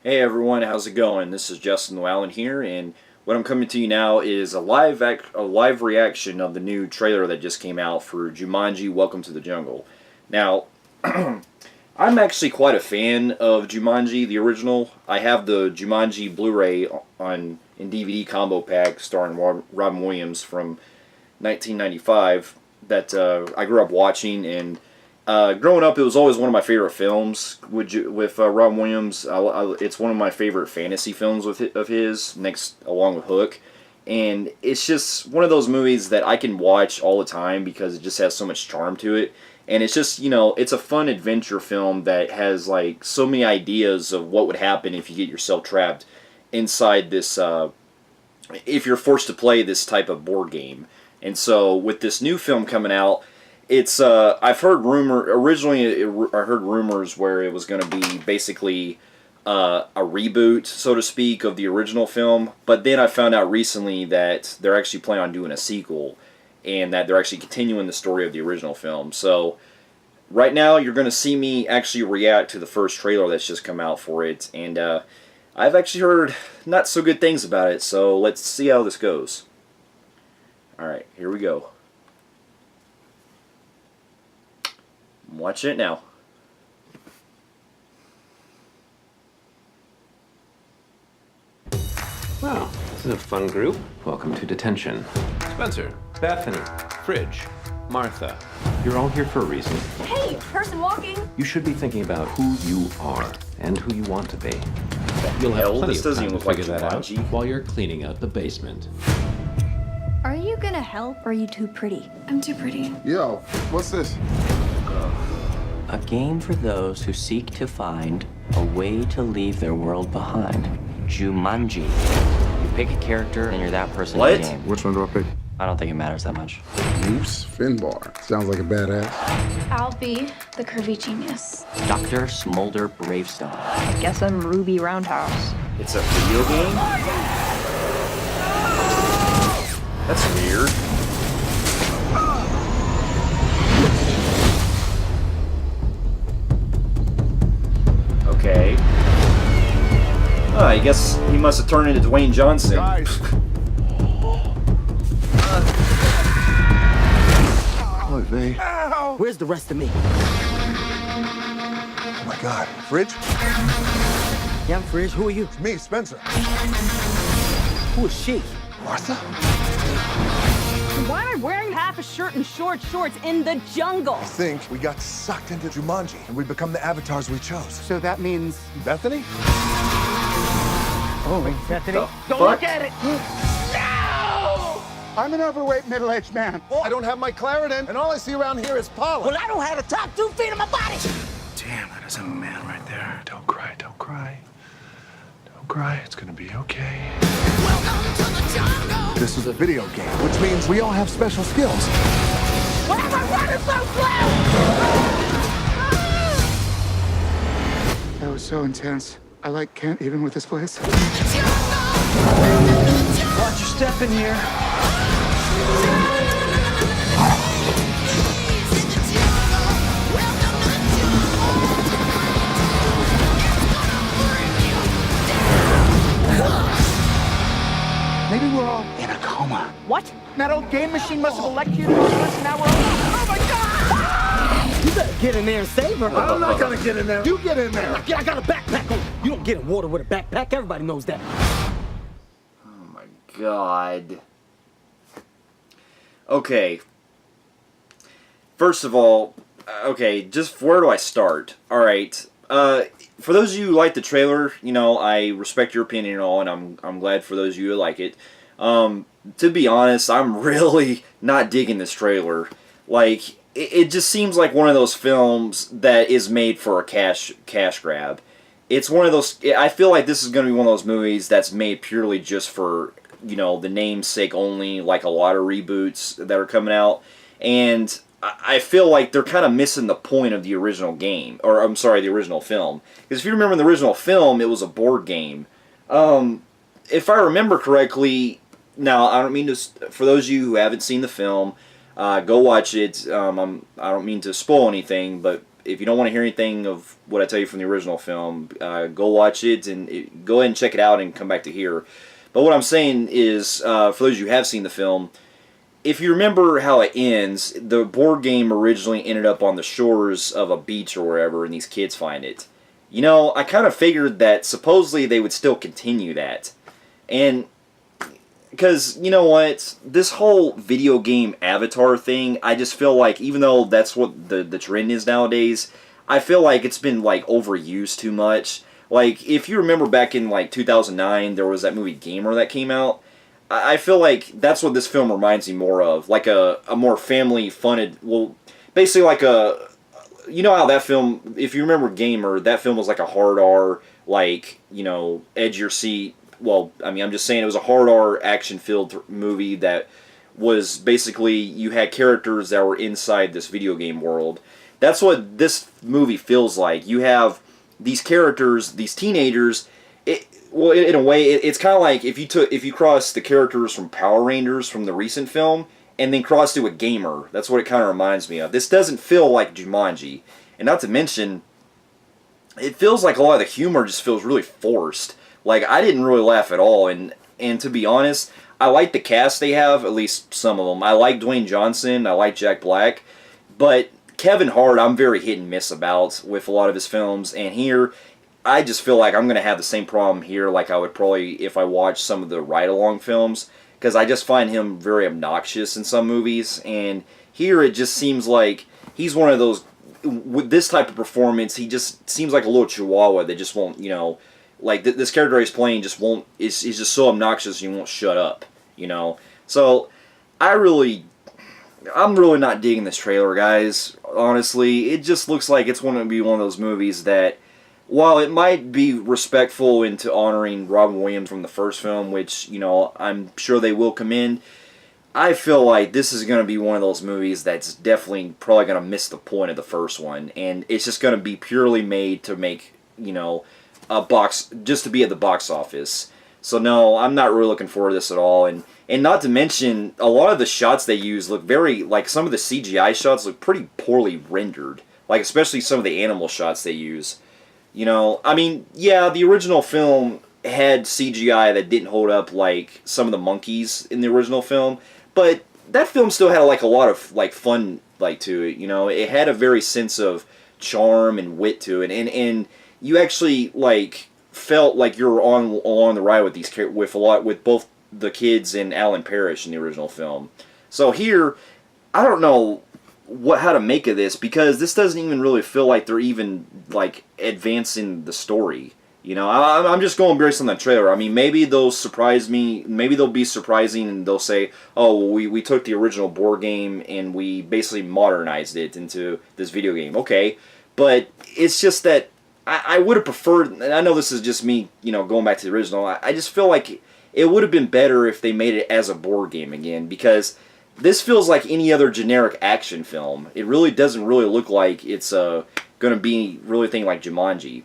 Hey everyone, how's it going? This is Justin Llewellyn here, and what I'm coming to you now is a live reaction of the new trailer that just came out for Jumanji: Welcome to the Jungle. Now, I'm actually quite a fan of Jumanji, the original. I have the Jumanji Blu-ray in DVD combo pack starring Robin Williams from 1995 that I grew up watching, and growing up, it was always one of my favorite films with Robin Williams. It's one of my favorite fantasy films of his, next along with Hook. And it's just one of those movies that I can watch all the time because it just has so much charm to it. And it's just, it's a fun adventure film that has like so many ideas of what would happen if you get yourself trapped inside this, if you're forced to play this type of board game. And so with this new film coming out, it's I've heard I heard rumors where it was going to be basically a reboot, so to speak, of the original film. But then I found out recently that they're actually planning on doing a sequel, and that they're actually continuing the story of the original film. So right now you're going to see me actually react to the first trailer that's just come out for it, and I've actually heard not so good things about it. So let's see how this goes. All right, here we go. Watch it now. Wow, this is a fun group. Welcome to detention. Spencer, Bethany, Fridge, Martha. You're all here for a reason. Hey, person walking. You should be thinking about who you are and who you want to be. You'll have Hell, plenty this of doesn't time even to look like figure that out Jumanji. while you're cleaning out the basement. Are you gonna help or are you too pretty? I'm too pretty. Yo, what's this? A game for those who seek to find a way to leave their world behind. Jumanji. You pick a character and you're that person in the What? game. Which one do I pick? I don't think it matters that much. Bruce Finbar. Sounds like a badass. I'll be the curvy genius. Dr. Smolder Bravestone. I guess I'm Ruby Roundhouse. It's a video game? That's weird. Okay. Oh, I guess he must have turned into Dwayne Johnson. Guys. Oh, Vay. Where's the rest of me? Oh my God. Fridge? Yeah, I'm Fridge. Who are you? It's me, Spencer. Who is she? Martha? Why am I wearing half a shirt and short shorts in the jungle? I think we got sucked into Jumanji and we become the avatars we chose. So that means Bethany? oh, Bethany. The Don't fuck? look at it. No! I'm an overweight middle-aged man. I don't have my Claritin and all I see around here is pollen. Well, I don't have the top 2 feet of my body. Damn, that is a man right there. Don't cry, don't cry. Don't cry, it's gonna be okay. This is a video game, which means we all have special skills. Why am I running so slow? That was so intense. I can't even with this place. Watch your step in here. Maybe we're all in a coma. What? That old game machine must have electrocuted us, and now we're all... Oh my God! You better get in there and save her. I'm not gonna get in there. You get in there. I got a backpack on. You don't get in water with a backpack. Everybody knows that. Oh my God. Okay. First of all, okay, just where do I start? Alright. For those of you who like the trailer, I respect your opinion and all, and I'm glad for those of you who like it. To be honest, I'm really not digging this trailer. Like, it just seems like one of those films that is made for a cash grab. It's one of those, I feel like this is going to be one of those movies that's made purely just for, the namesake only, like a lot of reboots that are coming out. And I feel like they're kind of missing the point of the original game, or I'm sorry, the original film. Because if you remember the original film, it was a board game. If I remember correctly, now I don't mean to, for those of you who haven't seen the film, go watch it. I don't mean to spoil anything, but if you don't want to hear anything of what I tell you from the original film, go watch it and go ahead and check it out and come back to here. But what I'm saying is, for those of you who have seen the film, if you remember how it ends, the board game originally ended up on the shores of a beach or wherever, and these kids find it. You know, I kind of figured that supposedly they would still continue that. And, because, you know what, this whole video game avatar thing, I just feel like, even though that's what the trend is nowadays, I feel like it's been, like, overused too much. Like, if you remember back in, like, 2009, there was that movie Gamer that came out. I feel like that's what this film reminds me more of. Like a more family-funded, well, basically like a, you know how that film, if you remember Gamer, that film was like a hard R, like, you know, edge your seat. Well, I mean, I'm just saying it was a hard R action-filled movie that was basically, you had characters that were inside this video game world. That's what this movie feels like. You have these characters, these teenagers. Well, in a way, it's kind of like if you cross the characters from Power Rangers from the recent film and then crossed it with Gamer. That's what it kind of reminds me of. This doesn't feel like Jumanji, and not to mention, it feels like a lot of the humor just feels really forced. Like, I didn't really laugh at all, and to be honest, I like the cast they have, at least some of them. I like Dwayne Johnson, I like Jack Black, but Kevin Hart, I'm very hit and miss about with a lot of his films, and here, I just feel like I'm going to have the same problem here like I would probably if I watched some of the ride-along films, because I just find him very obnoxious in some movies, and here it just seems like he's one of those, with this type of performance, he just seems like a little chihuahua that just won't, you know, like this character he's playing just won't, is just so obnoxious he won't shut up, you know. So, I'm really not digging this trailer, guys, honestly. It just looks like it's going to be one of those movies that, while it might be respectful into honoring Robin Williams from the first film, which, you know, I'm sure they will commend, I feel like this is going to be one of those movies that's definitely probably going to miss the point of the first one, and it's just going to be purely made to make, you know, just to be at the box office. So no, I'm not really looking forward to this at all, and not to mention, a lot of the shots they use look very, like, some of the CGI shots look pretty poorly rendered, like, especially some of the animal shots they use. You know, I mean, yeah, the original film had CGI that didn't hold up like some of the monkeys in the original film, but that film still had like a lot of like fun like to it. You know, it had a very sense of charm and wit to it, and you actually like felt like you were along the ride with these with both the kids and Alan Parrish in the original film. So here, I don't know how to make of this, because this doesn't even really feel like they're even like advancing the story. You know, I'm just going based on that trailer. I mean, maybe they'll surprise me. Maybe they'll be surprising and they'll say, "Oh, well, we took the original board game and we basically modernized it into this video game." Okay, but it's just that I would have preferred. And I know this is just me, you know, going back to the original. I just feel like it would have been better if they made it as a board game again, because this feels like any other generic action film. It really doesn't really look like it's going to be really anything like Jumanji.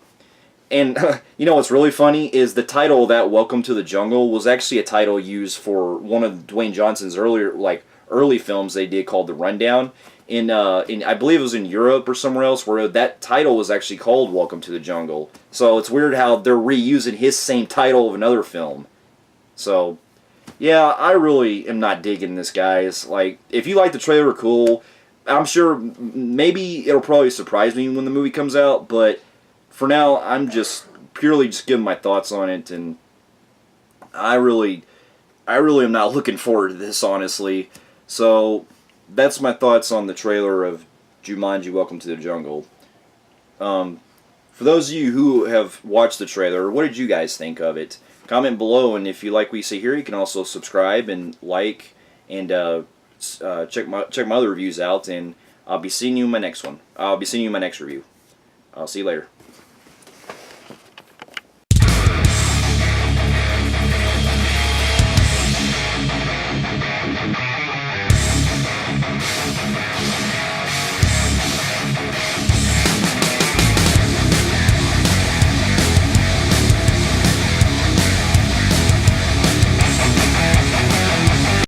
And you know what's really funny is the title of that Welcome to the Jungle was actually a title used for one of Dwayne Johnson's early films they did called The Rundown. In I believe it was in Europe or somewhere else, where that title was actually called Welcome to the Jungle. So it's weird how they're reusing his same title of another film. So yeah, I really am not digging this, guys. Like, if you like the trailer, cool. I'm sure maybe it'll probably surprise me when the movie comes out, but for now, I'm just purely giving my thoughts on it, and I really am not looking forward to this, honestly. So that's my thoughts on the trailer of Jumanji: Welcome to the Jungle. For those of you who have watched the trailer, what did you guys think of it? Comment below, and if you like what you see here, you can also subscribe and like, and check my other reviews out, and I'll be seeing you in my next one. I'll be seeing you in my next review. I'll see you later.